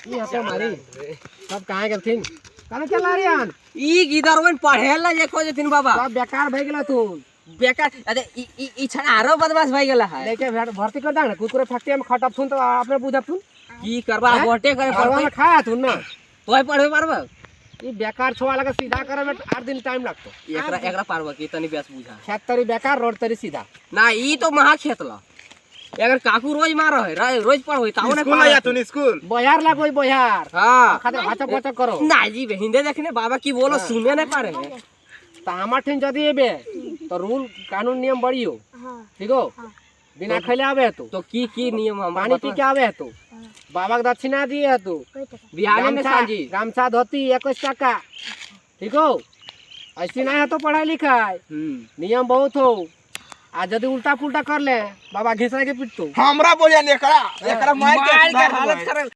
ये हतो मारी सब कहां गेलथिन काने चला रियान ई गिदर वन पढ़ेला देखो जतिन बाबा सब बेकार भई गेला तू बेकार अरे ई छन आरो बदमाश भई गेला है लेके भर्ती कर दा ना कुकुरे फैक्ट्री में खटब थुन तो आपने बुझब थुन की करबा बोटे करे परवा में खा थुन ना तोय पढ़े पारबा ई बेकार छोवा लगा सीधा करे में 8 दिन टाइम लगतो एकरा पारबा की तनी बेस बुझा खेत तरी बेकार रोड तरी सीधा ना ई तो महा खेतला अगर काकू रोज मारो है रोज पढ़ होई ताऊ ने स्कूल या तू स्कूल बोयार ला कोई बोयार हां खातिर भाचक भाचक करो ना जी हिंदे देखने बाबा की बोलो सुने नहीं पारे त हमार ठिन जदी एबे तो रूल कानून नियम बढ़ियो ठीक हो बिना खैले आवे तो की नियम हम पानी पी के आवे तो बाबा के दक्षिणा दिए तो बिहार में सांझी गामछा धोती 21 टका ठीक हो ऐसी नहीं है तो पढ़ाई लिखाई नियम बहुत हो आज यदि उल्टा पुल्टा कर ले बाबा घिसरा के पीट तो हमरा बोलिया एकरा मार के हालत खराब